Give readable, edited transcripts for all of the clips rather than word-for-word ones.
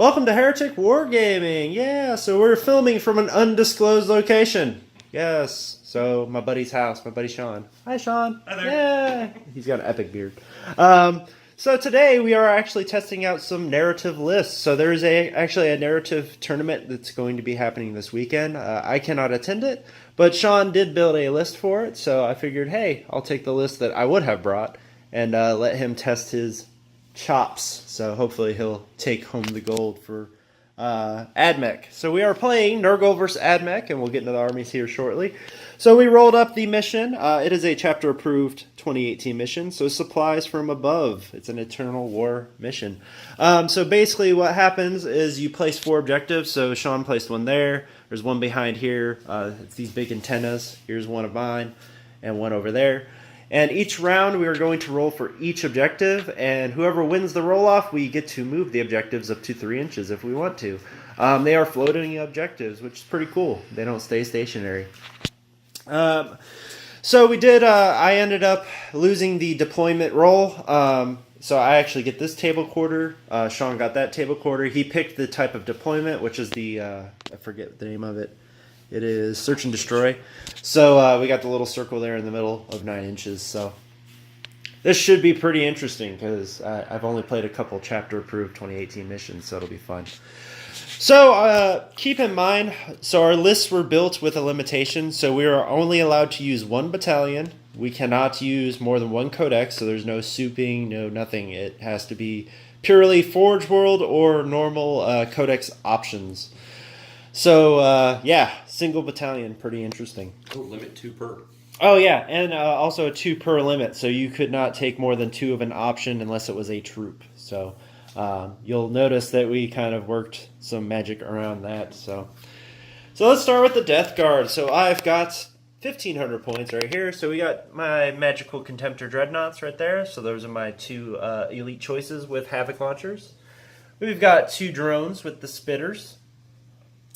Welcome to Heretic Wargaming. Yeah, so we're filming from an undisclosed location. Yes, so my buddy's house, my buddy Sean. Hi, Sean. Hi there. Yeah, he's got an epic beard. So today we are actually testing out some narrative lists. So there's actually a narrative tournament that's going to be happening this weekend. I cannot attend it, but Sean did build a list for it. So I figured, hey, I'll take the list that I would have brought and let him test his chops. So hopefully he'll take home the gold for AdMech. So we are playing Nurgle versus AdMech, and we'll get into the armies here shortly. So we rolled up the mission. It is a chapter approved 2018 mission, so supplies from above. It's an Eternal War mission. So basically what happens is you place 4 objectives. So Sean placed one there. There's one behind here. It's these big antennas. Here's one of mine and one over there. And each round we are going to roll for each objective, and whoever wins the roll-off, we get to move the objectives up to 3 inches if we want to. They are floating objectives, which is pretty cool. They don't stay stationary. So we did, I ended up losing the deployment roll. So I actually get this table quarter. Sean got that table quarter. He picked the type of deployment, which is the, I forget the name of it. It is Search and Destroy. So we got the little circle there in the middle of 9 inches. So this should be pretty interesting because I've only played a couple chapter-approved 2018 missions, so it'll be fun. So keep in mind, so our lists were built with a limitation. So we are only allowed to use 1 battalion. We cannot use more than 1 codex, so there's no souping, no nothing. It has to be purely Forgeworld or normal codex options. So, yeah, single battalion, pretty interesting. Oh, limit 2 per. Oh, yeah, and also a 2 per limit, so you could not take more than 2 of an option unless it was a troop. So, you'll notice that we kind of worked some magic around that. So let's start with the Death Guard. So I've got 1,500 points right here. So we got my Magical Contemptor Dreadnoughts right there. So those are my 2 elite choices with Havoc launchers. We've got 2 drones with the Spitters.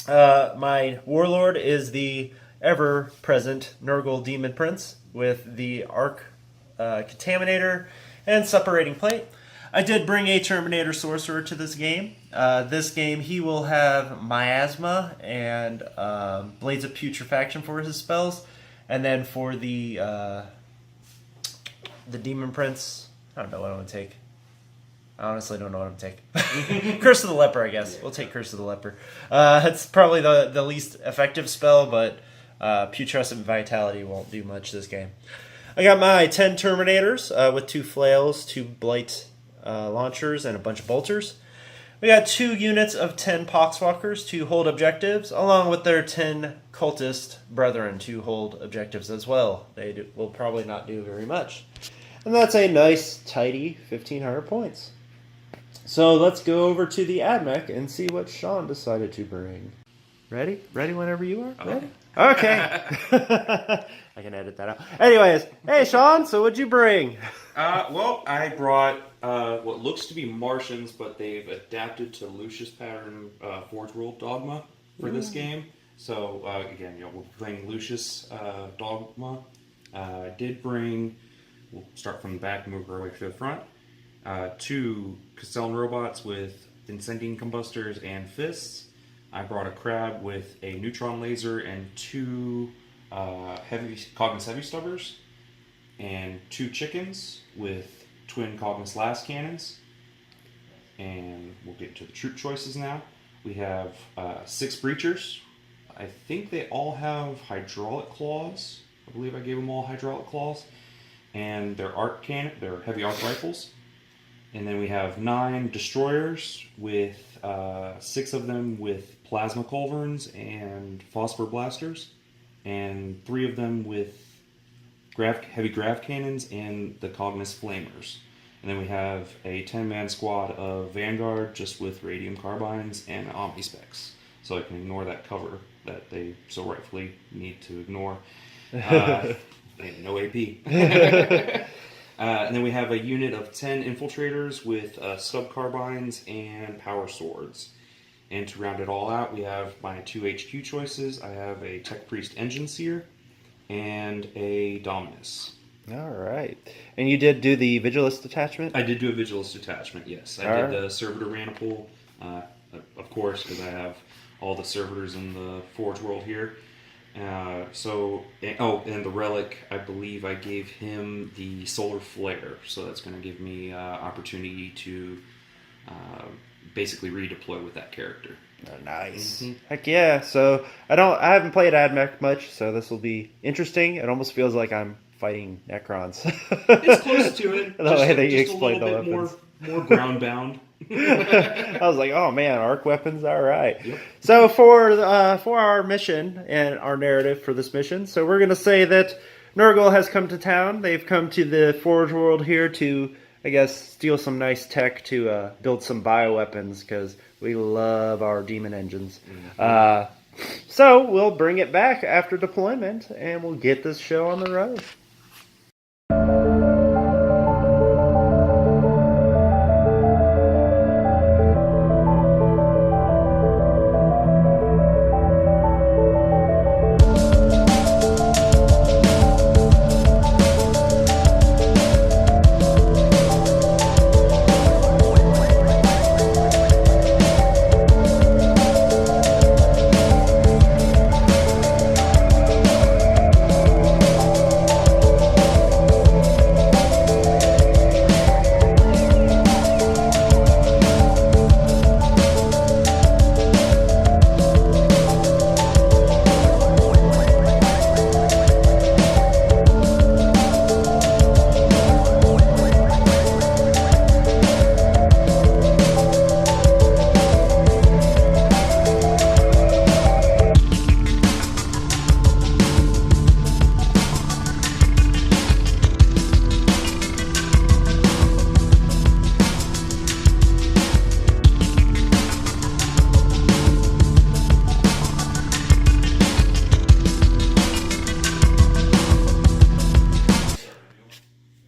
My Warlord is the ever-present Nurgle Demon Prince with the Arc Contaminator and Suppurating Plate. I did bring a Terminator Sorcerer to this game. This game he will have Miasma and Blades of Putrefaction for his spells. And then for the Demon Prince, I don't know what I'm going to take. I honestly don't know what I'm taking. Curse of the Leper, I guess. We'll take Curse of the Leper. It's probably the least effective spell, but Putrescent Vitality won't do much this game. I got my 10 Terminators with 2 Flails, 2 Blight launchers, and a bunch of Bolters. We got 2 units of 10 Poxwalkers to hold objectives, along with their 10 Cultist Brethren to hold objectives as well. They will probably not do very much. And that's a nice, tidy 1,500 points. So let's go over to the AdMech and see what Sean decided to bring. Ready? Ready whenever you are? Ready? Okay. I can edit that out. Anyways, hey Sean, so what'd you bring? Well, I brought what looks to be Martians, but they've adapted to Lucius pattern Forgeworld Dogma for this game. So again, we're playing Lucius Dogma. I did bring. We'll start from the back and move our way to the front. 2 Castellan robots with Incendiing Combustors and Fists. I brought a crab with a neutron laser and 2 Cognis Heavy Stubbers. And 2 chickens with twin Cognis Last Cannons. And we'll get to the troop choices now. We have 6 Breachers. I think they all have hydraulic claws. I believe I gave them all hydraulic claws. And their their heavy arc rifles. And then we have 9 destroyers with 6 of them with plasma culverins and phosphor blasters, and 3 of them with heavy grav cannons and the Cognis flamers. And then we have a 10-man squad of Vanguard just with radium carbines and omnispecs, so I can ignore that cover that they so rightfully need to ignore. No AP. And then we have a unit of 10 infiltrators with stub carbines and power swords. And to round it all out, we have my 2 HQ choices. I have a Tech Priest Engine Seer and a Dominus. All right. And you did do the Vigilist detachment? I did do a Vigilist detachment, yes. I did the Servitor Maniple, of course, because I have all the servitors in the Forgeworld here. And the relic, I believe I gave him the solar flare, so that's going to give me opportunity to basically redeploy with that character. Oh, nice. Heck yeah. So I haven't played AdMech much, so this will be interesting. It almost feels like I'm fighting Necrons. It's close to it. The way that you explain the weapons. More ground bound. I was like, oh man, arc weapons, all right. Yep. So for our mission and our narrative for this mission, so we're gonna say that Nurgle has come to town. They've come to the Forge World here to, I guess, steal some nice tech to build some bioweapons because we love our Deamon Engines. So we'll bring it back after deployment and we'll get this show on the road.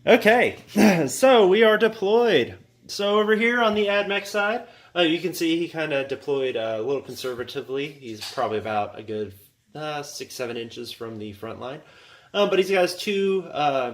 Okay, so we are deployed. So over here on the AdMech side, you can see he kind of deployed a little conservatively. He's probably about a good 6-7 inches from the front line. But he's got his two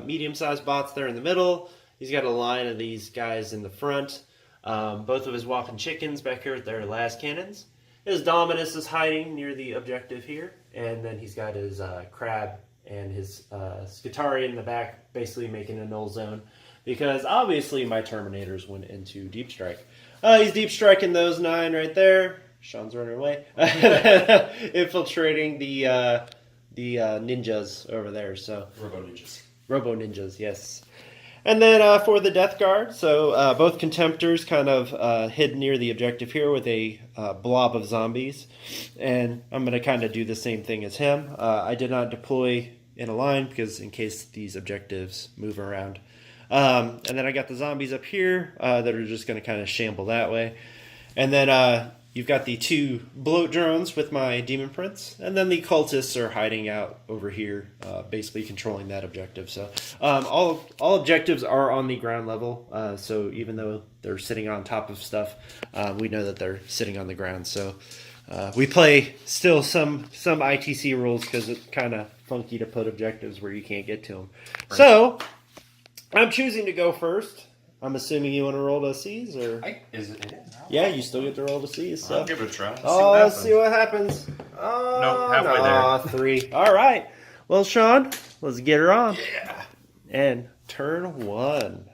medium-sized bots there in the middle. He's got a line of these guys in the front. Both of his whopping chickens back here with their las cannons. His Dominus is hiding near the objective here. And then he's got his crab and his Skitari in the back, basically making a null zone. Because obviously my Terminators went into Deep Strike. He's Deep Striking those 9 right there. Sean's running away. Infiltrating the ninjas over there. So Robo Ninjas, yes. And then for the Death Guard, so both Contemptors kind of hid near the objective here with a blob of zombies. And I'm going to kind of do the same thing as him. I did not deploy in a line because in case these objectives move around. And then I got the zombies up here that are just going to kind of shamble that way. And then you've got the 2 bloat drones with my Demon Prince. And then the cultists are hiding out over here, basically controlling that objective. So all objectives are on the ground level. So even though they're sitting on top of stuff, we know that they're sitting on the ground. So we play still some ITC rules because it's kind of funky to put objectives where you can't get to them. Right. So I'm choosing to go first. I'm assuming you want to roll to C's, or yeah, you still get to roll to C's. So I'll give it a try. Let's see what happens. Oh, nope, halfway there. 3. All right. Well, Sean, let's get her on. Yeah. And turn 1.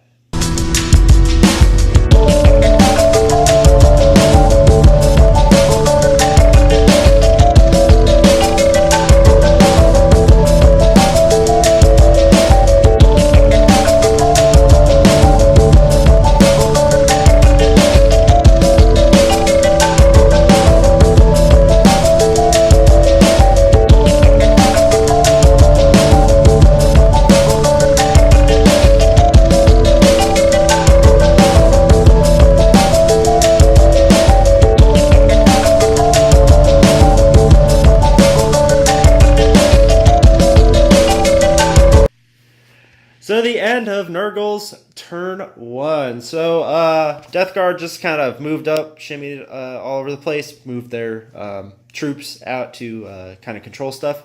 So the end of Nurgle's turn 1. So Death Guard just kind of moved up, shimmied all over the place, moved their troops out to kind of control stuff.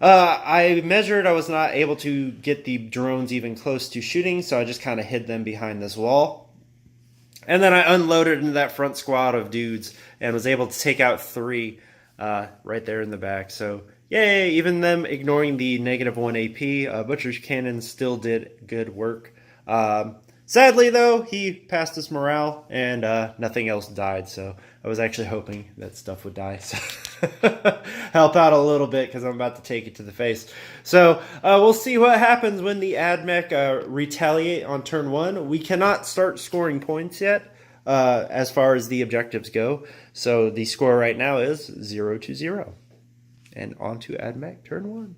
I measured I was not able to get the drones even close to shooting, so I just kind of hid them behind this wall. And then I unloaded into that front squad of dudes and was able to take out 3 right there in the back. So, yay, even them ignoring the -1 AP, Butcher's Cannon still did good work. Sadly, though, he passed his morale and nothing else died. So I was actually hoping that stuff would die. So help out a little bit because I'm about to take it to the face. So we'll see what happens when the AdMech retaliate on turn 1. We cannot start scoring points yet as far as the objectives go. So the score right now is 0-0. And on to AdMech turn 1.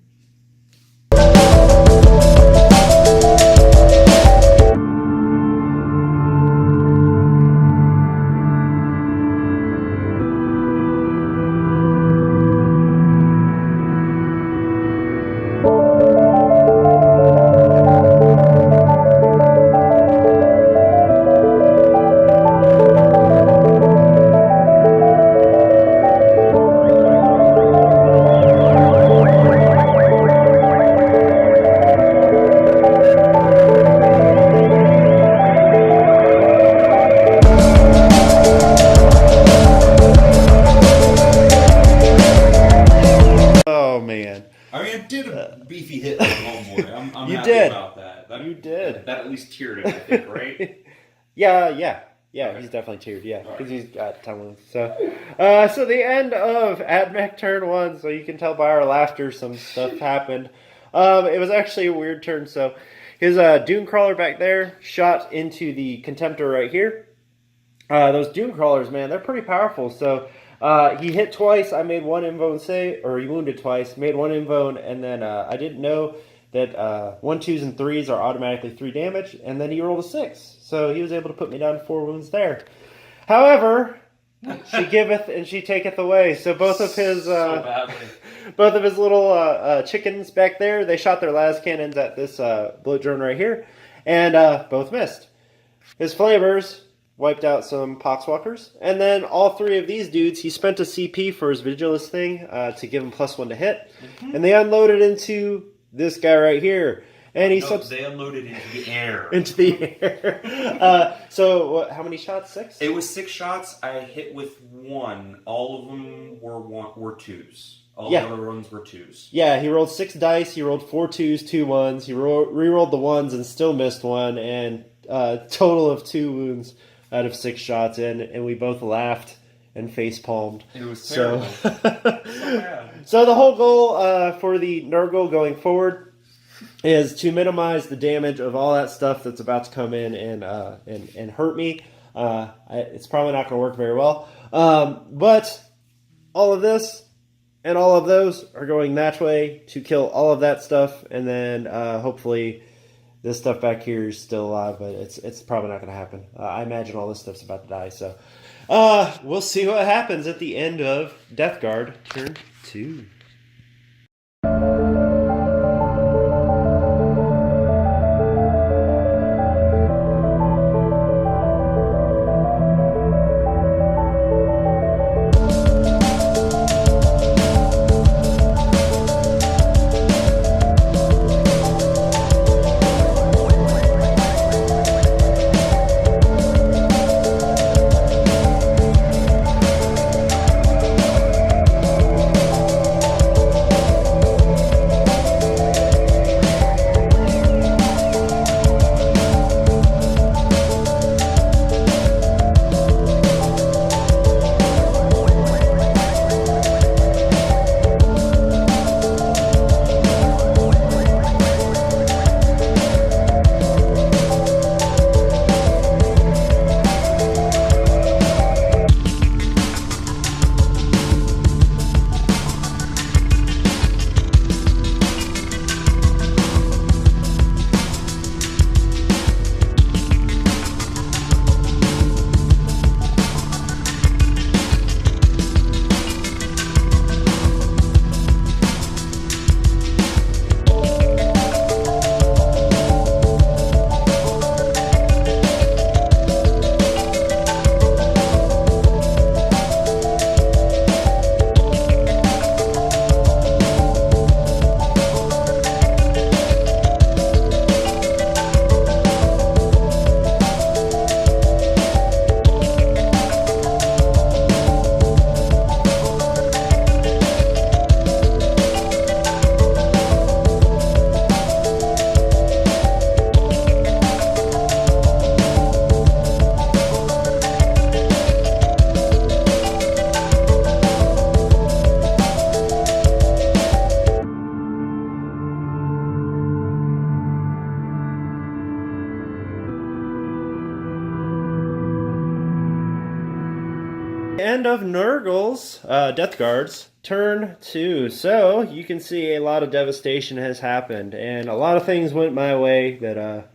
Beefy hit on Homeboy. I'm You happy did. about that. You did. That at least tiered it, I think, right? Yeah, Okay. he's definitely tiered, yeah, because Right. he's got tongue. So the end of AdMech turn 1, so you can tell by our laughter some stuff happened. It was actually a weird turn, so his Dune Crawler back there shot into the Contemptor right here. Those Dune Crawlers, man, they're pretty powerful, so he hit twice, I made 1 invone save, or he wounded twice, made 1 invone, and then I didn't know that 1, 2s, and 3s are automatically 3 damage, and then he rolled a 6. So he was able to put me down 4 wounds there. However, she giveth and she taketh away. So both of his both of his little chickens back there, they shot their las cannons at this bloat drone right here, and both missed. His flamers wiped out some poxwalkers, and then all 3 of these dudes, he spent a CP for his Vigilus thing to give him +1 to hit, and they unloaded into this guy right here, and he they unloaded into the air. into the air. So how many shots? 6? It was 6 shots. I hit with 1. All of them were 2s. All the other ones were 2s. Yeah, he rolled 6 dice. He rolled 4 2s, 2 1s. He re-rolled the 1s and still missed 1, and total of 2 wounds out of 6 shots in, and we both laughed and face palmed. It was terrible. So bad. So the whole goal for the Nurgle going forward is to minimize the damage of all that stuff that's about to come in and hurt me. It's probably not going to work very well, but all of this and all of those are going that way to kill all of that stuff, and then hopefully this stuff back here is still alive, but it's probably not going to happen. I imagine all this stuff's about to die, so we'll see what happens at the end of Death Guard turn 2. End of Nurgle's Death Guards, turn 2. So you can see a lot of devastation has happened, and a lot of things went my way that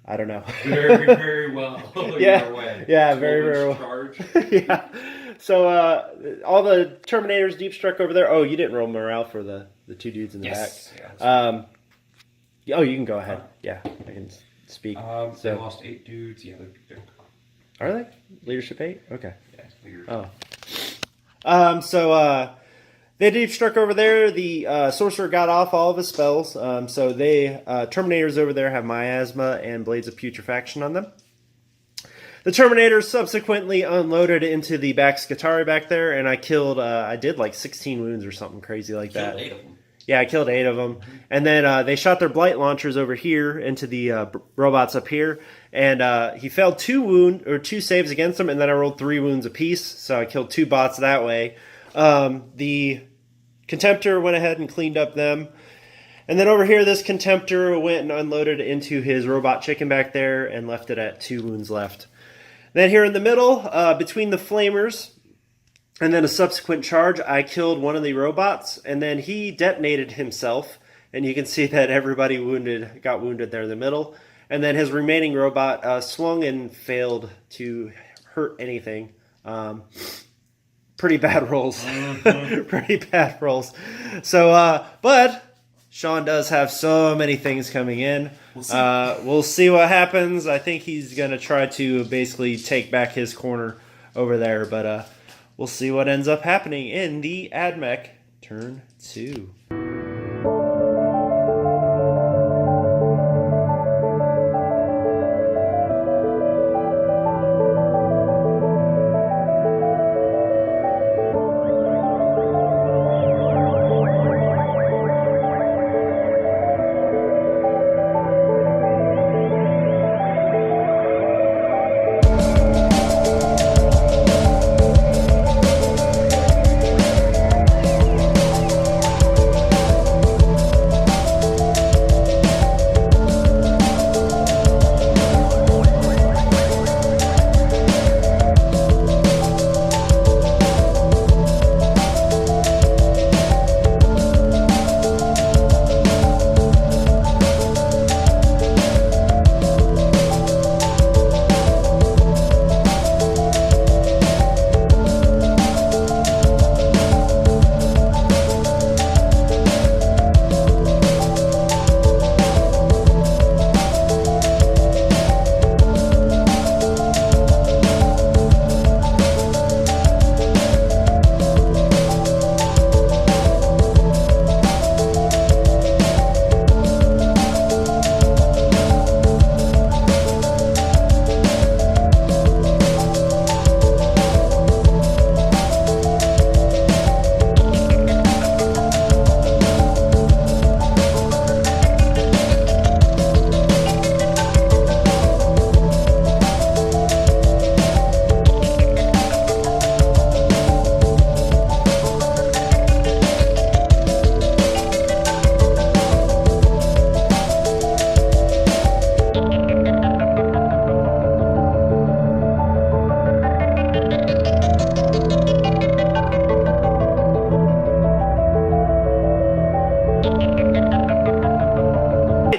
I don't know. Very, very well. Yeah, Your way. yeah, very, very well. Charge. Yeah. So all the Terminators deep struck over there. Oh, you didn't roll morale for the 2 dudes in the back. Yeah, oh, you can go ahead. Yeah, I can speak. They lost 8 dudes. Yeah, they're Are they? Leadership 8? Okay. yeah, figured. So they deep struck over there. The sorcerer got off all of his spells. So they Terminators over there have miasma and blades of putrefaction on them. The Terminators subsequently unloaded into the back Scutari back there, and I killed. I did like 16 wounds or something crazy like that. Killed 8 of them. Yeah, I killed 8 of them. And then they shot their blight launchers over here into the robots up here. And he failed 2 saves against them, and then I rolled 3 wounds apiece. So I killed 2 bots that way. The Contemptor went ahead and cleaned up them. And then over here, this Contemptor went and unloaded into his robot chicken back there and left it at 2 wounds left. Then here in the middle, between the Flamers and then a subsequent charge, I killed one of the robots, and then he detonated himself, and you can see that everybody got wounded there in the middle. And then his remaining robot swung and failed to hurt anything. Pretty bad rolls. Pretty bad rolls. So, but Sean does have so many things coming in. We'll see what happens. I think he's going to try to basically take back his corner over there, but we'll see what ends up happening in the AdMech turn 2.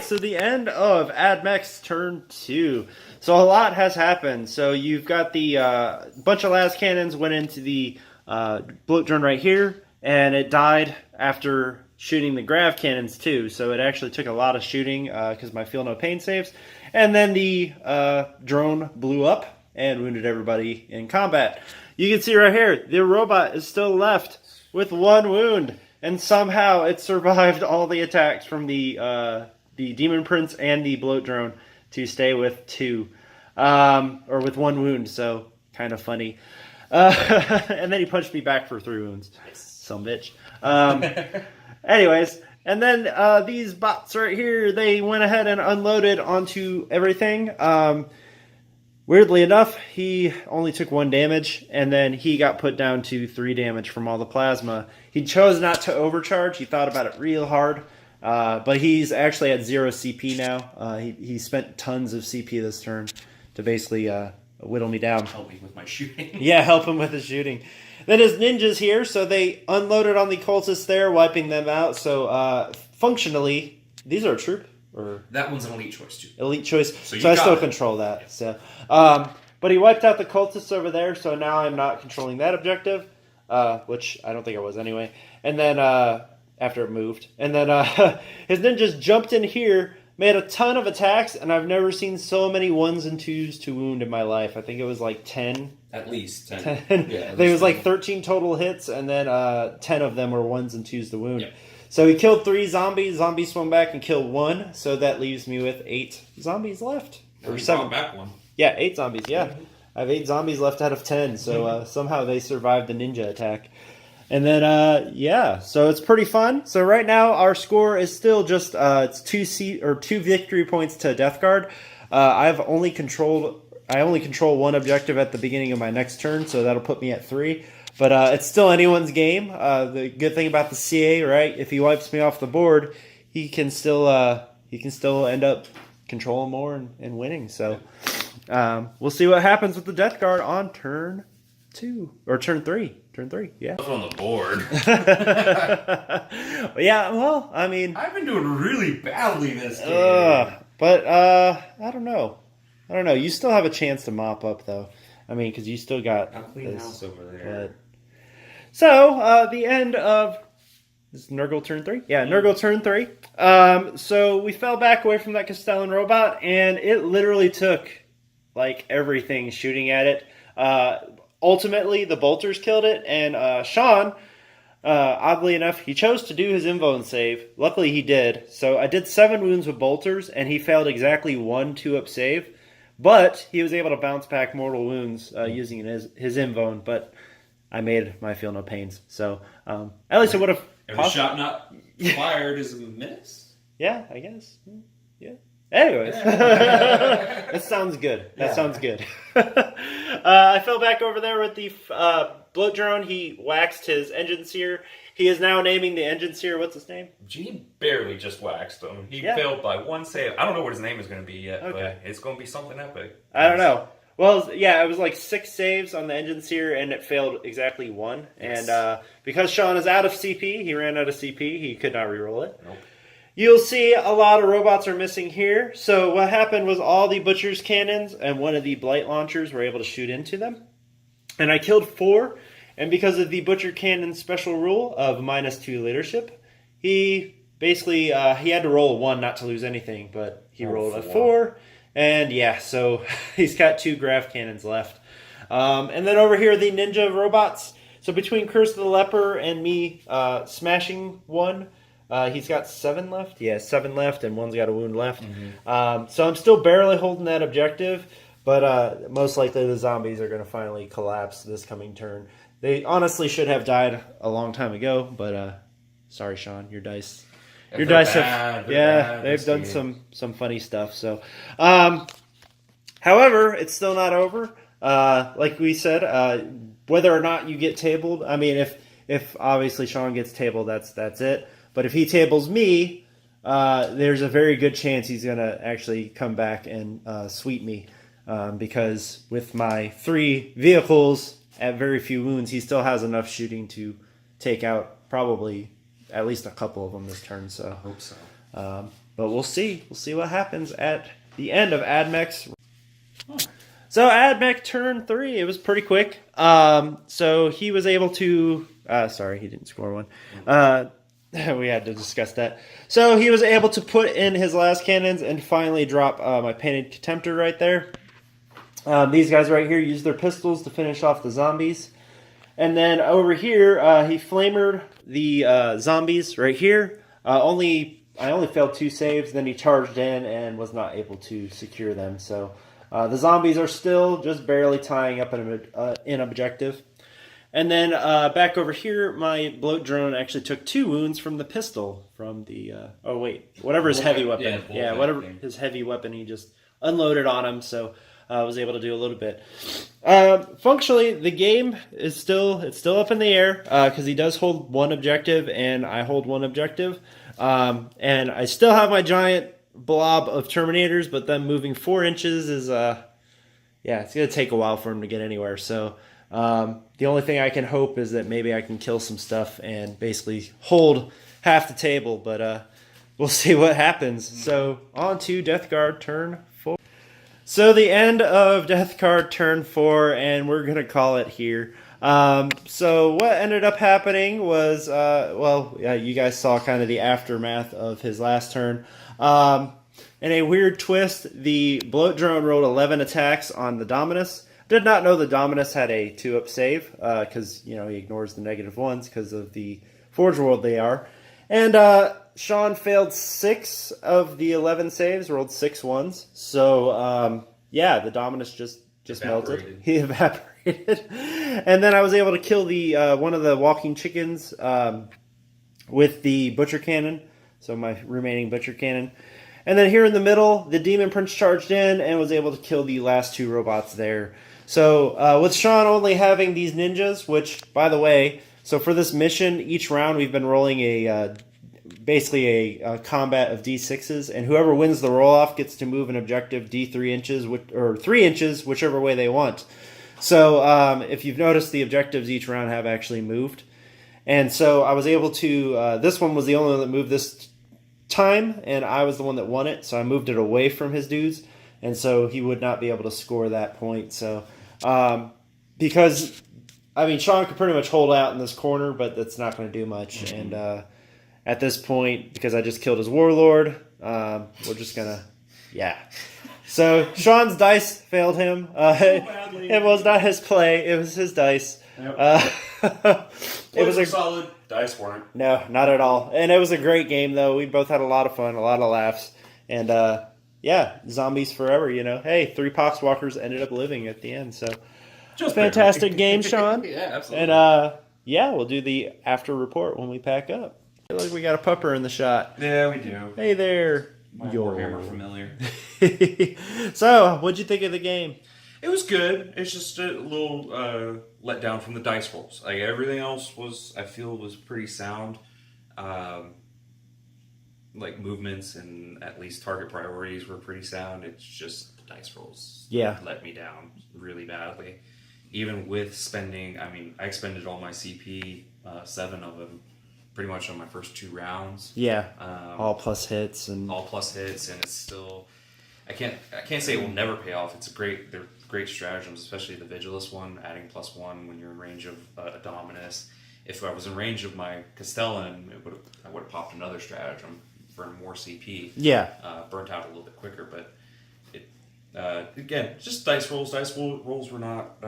So the end of AdMech's turn 2. So a lot has happened. So you've got the bunch of las cannons went into the bloat drone right here, and it died after shooting the grav cannons too. So it actually took a lot of shooting because my feel no pain saves. And then the drone blew up and wounded everybody in combat. You can see right here, the robot is still left with 1 wound, and somehow it survived all the attacks from the Demon Prince and the bloat drone to stay with 2, or with 1 wound. So kind of funny. And then he punched me back for 3 wounds. Some bitch. Anyways, and then these bots right here, they went ahead and unloaded onto everything. Weirdly enough, he only took 1 damage, and then he got put down to 3 damage from all the plasma. He chose not to overcharge. He thought about it real hard, but he's actually at 0 CP now. He spent tons of CP this turn to basically whittle me down. Help me with my shooting. Yeah, help him with his shooting. Then his ninjas here, so they unloaded on the cultists there, wiping them out. So functionally, these are a troop or that one's an elite choice too. elite choice. So I still control that. Yes. So, but he wiped out the cultists over there, so now I'm not controlling that objective, which I don't think I was anyway. And then after it moved, and then his ninjas jumped in here, made a ton of attacks, and I've never seen so many 1s and 2s to wound in my life. I think it was like 10. At least 10. 10. Yeah, There was like 13 total hits, and then 10 of them were 1s and 2s to wound. Yep. So he killed 3 zombies. Zombies swung back and killed 1, so that leaves me with 8 zombies left. Or 7. back one. Yeah, 8 zombies, yeah. I have 8 zombies left out of 10, so somehow they survived the ninja attack. And then, so it's pretty fun. So right now our score is still just it's 2 victory points to Death Guard. I only control 1 objective at the beginning of my next turn, so that'll put me at 3. But it's still anyone's game. The good thing about the CA, right? If he wipes me off the board, he can still end up controlling more and winning. So we'll see what happens with the Death Guard on turn 2 or turn 3. Turn 3, yeah. On the board. Yeah, well, I mean, I've been doing really badly this game. but I don't know. You still have a chance to mop up, though. I mean, because you still got I'll clean this. house over there. But... So, the end of... This is Nurgle turn 3? Yeah, Nurgle turn 3. So, we fell back away from that Castellan robot, and it literally took, like, everything shooting at it. Ultimately, the bolters killed it, and Sean, oddly enough, he chose to do his invuln save. Luckily, he did. So, I did 7 wounds with bolters, and he failed exactly 1 2-up save. But he was able to bounce back mortal wounds using his invuln, but I made my feel no pains. So, at least it would have... If the shot not fired is a miss? Yeah, I guess. Yeah. Anyways, that sounds good. That sounds good. I fell back over there with the bloat drone. He waxed his engine seer. He is now naming the engine seer. What's his name? He barely just waxed him. He failed by 1 save. I don't know what his name is going to be yet, but it's going to be something epic. I don't know. Well, yeah, it was like 6 saves on the engine seer, and it failed exactly 1. Yes. And because Sean is out of CP, he ran out of CP. He could not reroll it. Nope. You'll see a lot of robots are missing here. So what happened was all the Butcher's cannons and one of the Blight launchers were able to shoot into them. And I killed 4. And because of the Butcher Cannon special rule of -2 leadership, he basically he had to roll a 1 not to lose anything. But he rolled a 4. And yeah, so he's got 2 Graph Cannons left. And then over here, the Ninja robots. So between Curse of the Leper and me smashing 1... he's got 7 left. Yeah, 7 left, and 1's got a wound left. Mm-hmm. So I'm still barely holding that objective, but most likely the zombies are going to finally collapse this coming turn. They honestly should have died a long time ago, but sorry, Sean, your dice. Your dice have, they've done some funny stuff. So, however, it's still not over. Like we said, whether or not you get tabled, I mean, if obviously Sean gets tabled, that's it. But if he tables me, there's a very good chance he's going to actually come back and sweep me. Because with my 3 vehicles at very few wounds, he still has enough shooting to take out probably at least a couple of them this turn. So I hope so. But we'll see. We'll see what happens at the end of AdMech's. So AdMech turn 3, it was pretty quick. So he was able to... sorry, he didn't score 1. We had to discuss that. So he was able to put in his last cannons and finally drop my Painted Contemptor right there. These guys right here used their pistols to finish off the zombies. And then over here, he flamered the zombies right here. I only failed 2 saves, then he charged in and was not able to secure them. So the zombies are still just barely tying up an objective. And then back over here, my bloat drone actually took 2 wounds from the pistol from the... whatever his heavy weapon. Yeah, whatever his heavy weapon, he just unloaded on him, so I was able to do a little bit. Functionally, the game is still up in the air because he does hold 1 objective, and I hold 1 objective. And I still have my giant blob of Terminators, but them moving 4 inches is... yeah, it's gonna take a while for him to get anywhere. So the only thing I can hope is that maybe I can kill some stuff and basically hold half the table. But we'll see what happens. So on to Death Guard turn 4. So the end of Death Guard turn 4, and we're gonna call it here. So what ended up happening was, you guys saw kind of the aftermath of his last turn. In a weird twist, the Bloat Drone rolled 11 attacks on the Dominus. Did not know the Dominus had a 2-up save, because, he ignores the negative ones because of the Forgeworld they are. And Sean failed 6 of the 11 saves, rolled 6 ones. So, the Dominus just melted. He evaporated. And then I was able to kill the one of the walking chickens with the Butcher Cannon. So my remaining Butcher Cannon. And then here in the middle, the Demon Prince charged in and was able to kill the last 2 robots there. So with Sean only having these ninjas, which, by the way, so for this mission, each round we've been rolling basically a combat of D6s, and whoever wins the roll-off gets to move an objective D3 inches, or 3 inches, whichever way they want. So if you've noticed, the objectives each round have actually moved. And so I was able to, this one was the only one that moved this time, and I was the one that won it, so I moved it away from his dudes, and so he would not be able to score that point. So because, Sean could pretty much hold out in this corner, but that's not going to do much. Mm-hmm. And at this point, because I just killed his Warlord, we're just going to, So Sean's dice failed him. It was not his play, it was his dice. Yep. It was a solid. Dice weren't. No, not at all. And it was a great game, though. We both had a lot of fun, a lot of laughs. And, zombies forever, Hey, 3 Poxwalkers ended up living at the end, so... Just fantastic game, Sean. Yeah, absolutely. And, we'll do the after report when we pack up. I feel like we got a pupper in the shot. Yeah, we do. Hey there. My Warhammer familiar. So, what'd you think of the game? It was good. It's just a little let down from the dice rolls. Like everything else was pretty sound. Like movements and at least target priorities were pretty sound. It's just the dice rolls let me down really badly. Even with spending, I expended all my CP, 7 of them, pretty much on my first 2 rounds. Yeah, all plus hits, and it's still. I can't say it will never pay off. They're great stratagems, especially the Vigilus one, adding +1 when you're in range of a Dominus. If I was in range of my Castellan, I would have popped another stratagem for more CP. Yeah. Burnt out a little bit quicker, but again, just dice rolls. Dice rolls were not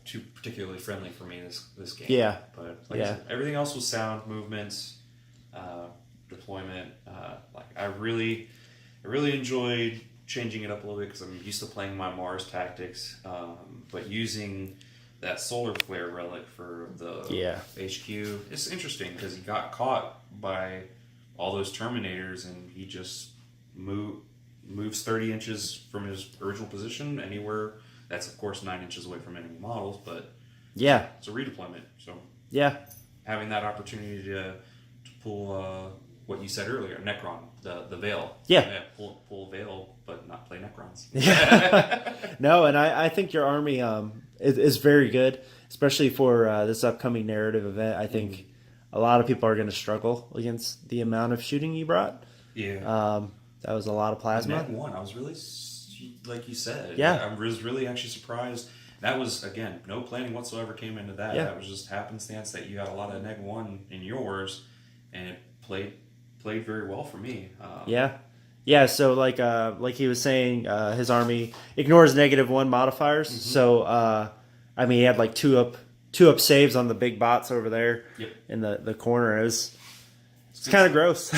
too particularly friendly for me this game. Yeah. But I said, everything else was sound, movements, deployment. I really enjoyed changing it up a little bit because I'm used to playing my Mars tactics, but using that solar flare relic for the HQ, it's interesting because he got caught by all those Terminators and he just moves 30 inches from his original position anywhere. That's of course 9 inches away from enemy models, but it's a redeployment. So having that opportunity to pull what you said earlier, Necron, the Veil. Pull Veil, but not play Necrons. No, and I think your army is very good, especially for this upcoming narrative event. I think a lot of people are going to struggle against the amount of shooting you brought. Yeah. That was a lot of plasma. Neg 1, I was really, like you said, yeah. I was really actually surprised. That was, again, no planning whatsoever came into that. Yeah. That was just happenstance that you got a lot of Neg 1 in yours, and it played very well for me. Yeah, so like he was saying, his army ignores -1 modifiers. Mm-hmm. So, he had like two up saves on the big bots over there in the corner. It's kind of gross.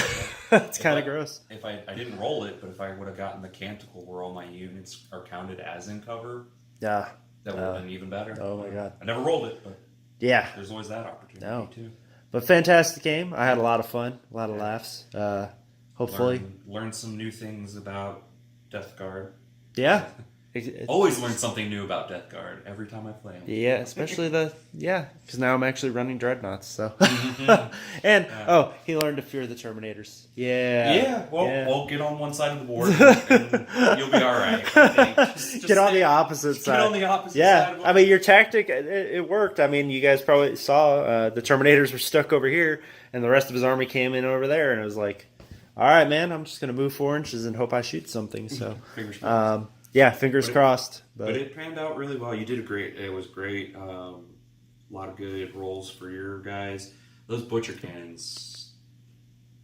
It's kind of gross. If I didn't roll it, but if I would have gotten the Canticle where all my units are counted as in cover, that would have been even better. Oh my god! I never rolled it, but there's always that opportunity too. But fantastic game. I had a lot of fun, a lot of laughs. Hopefully, learn some new things about Death Guard. Yeah, Always learn something new about Death Guard every time I play them. Yeah, especially because now I'm actually running Dreadnoughts, so. And, he learned to fear the Terminators. Yeah. We'll get on one side of the board and you'll be alright, I think. Just get on the opposite side. Get on the opposite side. Yeah, I mean, your tactic, it worked. I mean, you guys probably saw the Terminators were stuck over here, and the rest of his army came in over there, and it was like, all right, man, I'm just going to move 4 inches and hope I shoot something, so. Fingers crossed. Yeah, fingers crossed. But it panned out really well. You did it was great. A lot of good rolls for your guys. Those butcher cannons.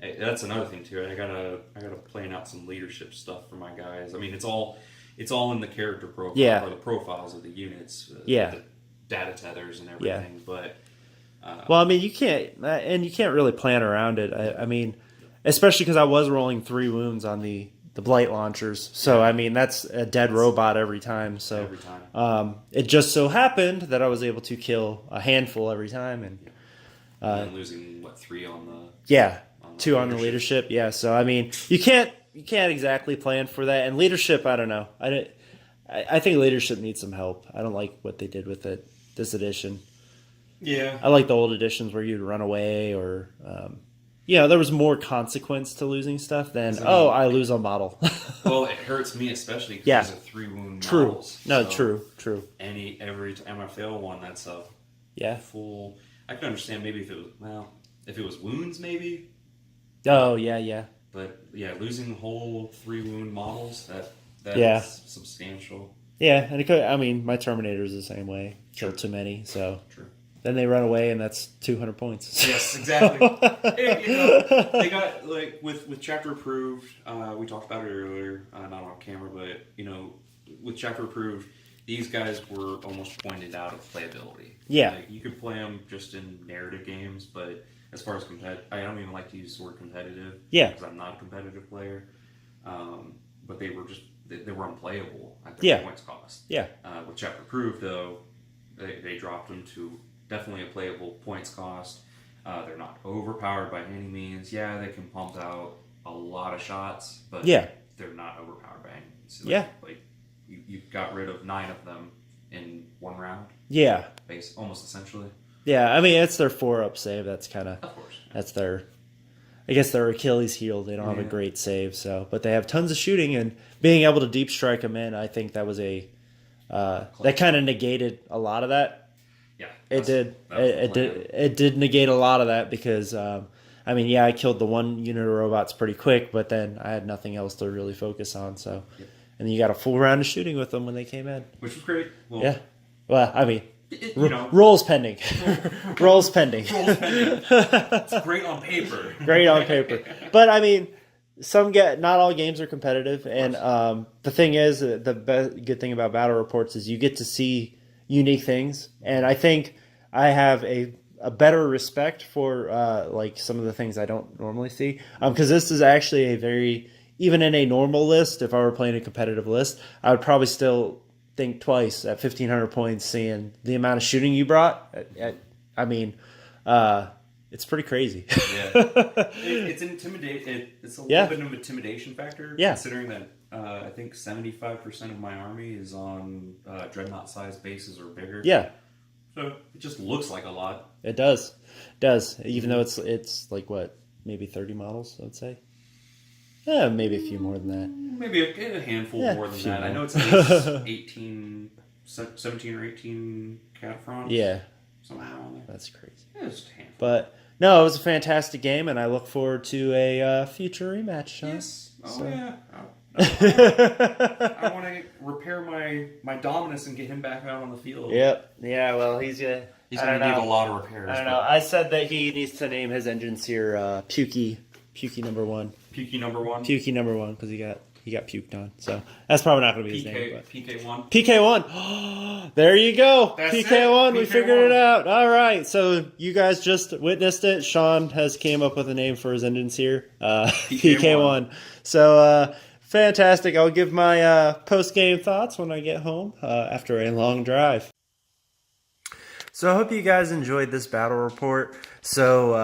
That's another thing too. I gotta plan out some leadership stuff for my guys. I mean, it's all in the character profile or the profiles of the units. The data tethers and everything. But well, I mean, you can't really plan around it. I mean, especially because I was rolling 3 wounds on the blight launchers, so I mean that's a dead robot every time. So every time. It just so happened that I was able to kill a handful every time, and losing 3 on the 2 on the leadership. Yeah, so I mean you can't exactly plan for that. And leadership, I don't know. I think leadership needs some help. I don't like what they did with it this edition. Yeah, I like the old editions where you'd run away or. There was more consequence to losing stuff than, I lose a model. Well, it hurts me especially because of 3 wound models. True. Every time I fail one, that's a full... I can understand maybe if it was wounds, maybe. Oh, yeah. But, losing the whole 3 wound models, that is substantial. Yeah, and my Terminator's the same way. Killed too many, so... True. Then they run away, and that's 200 points. Yes, exactly. They got with chapter approved. We talked about it earlier, not on camera, but with chapter approved, these guys were almost pointed out of playability. Yeah, you could play them just in narrative games, but as far as I don't even like to use the word competitive. Yeah, because I'm not a competitive player. But they were unplayable at their points cost. Yeah. With chapter approved, though, they dropped them to definitely a playable points cost. They're not overpowered by any means. Yeah, they can pump out a lot of shots, but they're not overpowered by any means. You got rid of 9 of them in 1 round. Yeah. Almost essentially. Yeah, I mean, it's their 4-up save. That's kind of... Of course. Yeah. That's their... I guess their Achilles heel. They don't have a great save, but they have tons of shooting, and being able to deep strike them in, I think that was that kind of negated a lot of that. Yeah, it did. It did negate a lot of that because, I killed the 1 unit of robots pretty quick, but then I had nothing else to really focus on. So, and then you got a full round of shooting with them when they came in, which was great. Well, yeah. Well, I mean, rolls pending. Rolls pending. It's great on paper. Great on paper, but I mean, not all games are competitive, and the thing is, the good thing about battle reports is you get to see unique things, and I think I have a better respect for some of the things I don't normally see, because this is actually a very, even in a normal list, if I were playing a competitive list, I would probably still think twice at 1,500 points, seeing the amount of shooting you brought. It's pretty crazy. It's intimidating. It's a little bit of an intimidation factor, considering that I think 75% of my army is on dreadnought-sized bases or bigger. Yeah. So it just looks like a lot. It does. Even though it's like, what, maybe 30 models, I'd say? Yeah, maybe a few more than that. Maybe a handful more than that. More. I know it's at least 17 or 18 Catafrons. Yeah. Somewhere around there. That's crazy. Yeah, it's just a handful. But, no, it was a fantastic game, and I look forward to a future rematch, Sean. Yes. Yeah. I want to repair my Dominus and get him back out on the field. Yep. Yeah, well, he's going to need a lot of repairs. I don't know. I said that he needs to name his engines here Pukey number 1. Pukey number 1? Pukey number 1, because he got puked on. So that's probably not going to be his name. But. PK1? PK1. There you go. That's PK1. We figured it out. All right. So you guys just witnessed it. Sean has came up with a name for his engines here. PK1. So fantastic. I'll give my post-game thoughts when I get home after a long drive. So I hope you guys enjoyed this battle report. So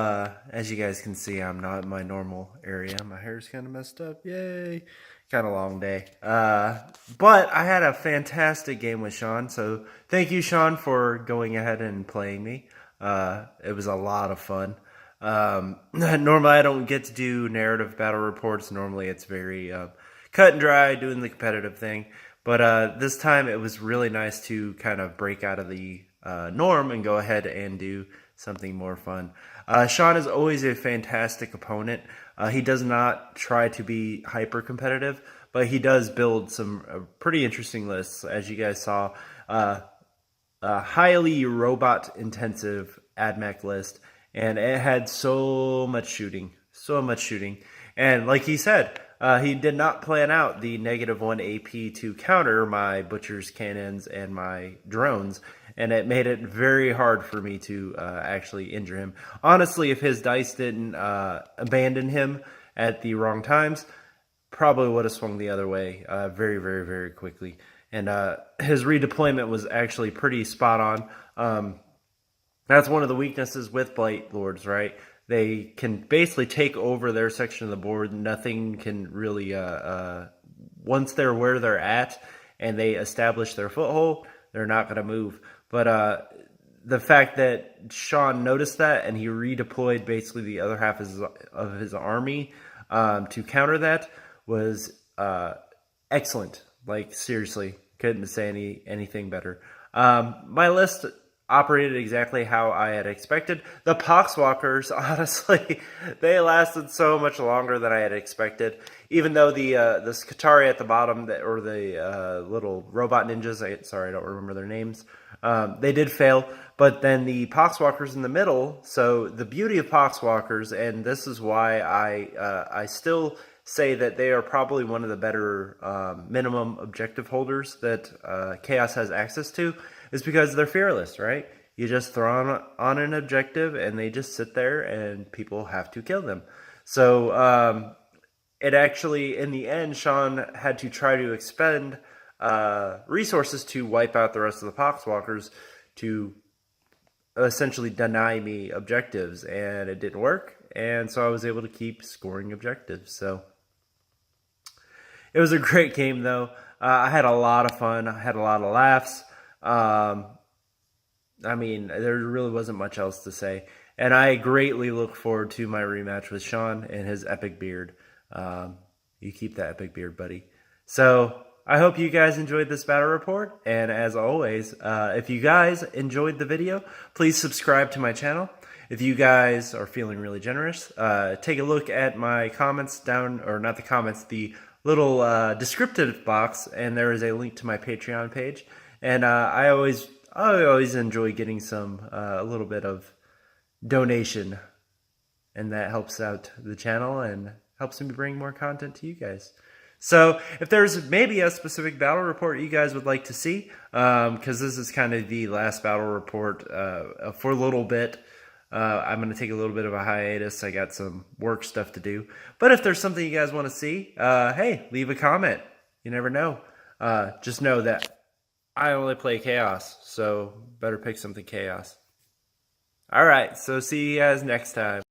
as you guys can see, I'm not in my normal area. My hair's kind of messed up. Yay. Kind of long day. But I had a fantastic game with Sean. So thank you, Sean, for going ahead and playing me. It was a lot of fun. Normally I don't get to do narrative battle reports. Normally it's very cut and dry, doing the competitive thing. But this time it was really nice to kind of break out of the norm and go ahead and do something more fun. Sean is always a fantastic opponent. He does not try to be hyper competitive, but he does build some pretty interesting lists. As you guys saw, a highly robot intensive AdMech list, and it had so much shooting. And like he said, he did not plan out the -1 AP to counter my butcher's cannons and my drones, and it made it very hard for me to actually injure him. Honestly, if his dice didn't abandon him at the wrong times, probably would have swung the other way very, very, very quickly. And his redeployment was actually pretty spot on. That's one of the weaknesses with Blight Lords, right? They can basically take over their section of the board. Nothing can really, once they're where they're at and they establish their foothold, they're not going to move. But the fact that Sean noticed that and he redeployed basically the other half of his army to counter that was excellent. Like, seriously, couldn't say anything better. My list operated exactly how I had expected. The Poxwalkers, honestly, they lasted so much longer than I had expected. Even though the Skitari at the bottom, or the little robot ninjas, sorry, I don't remember their names, they did fail. But then the Poxwalkers in the middle, so the beauty of Poxwalkers, and this is why I still say that they are probably one of the better minimum objective holders that Chaos has access to, is because they're fearless, right? You just throw on an objective and they just sit there and people have to kill them. So it actually, in the end, Sean had to try to expend resources to wipe out the rest of the Poxwalkers to essentially deny me objectives, and it didn't work. And so I was able to keep scoring objectives. So it was a great game, though. I had a lot of fun. I had a lot of laughs. I mean, there really wasn't much else to say. And I greatly look forward to my rematch with Sean and his epic beard. You keep that epic beard, buddy. So I hope you guys enjoyed this battle report. And as always, if you guys enjoyed the video, please subscribe to my channel. If you guys are feeling really generous, take a look at my comments down, or not the comments, the little descriptive box, and there is a link to my Patreon page. And I always enjoy getting some a little bit of donation, and that helps out the channel and helps me bring more content to you guys. So if there's maybe a specific battle report you guys would like to see, because this is kind of the last battle report for a little bit. I'm going to take a little bit of a hiatus. I got some work stuff to do. But if there's something you guys want to see, hey, leave a comment. You never know. Just know that I only play Chaos, so better pick something Chaos. All right, so see you guys next time.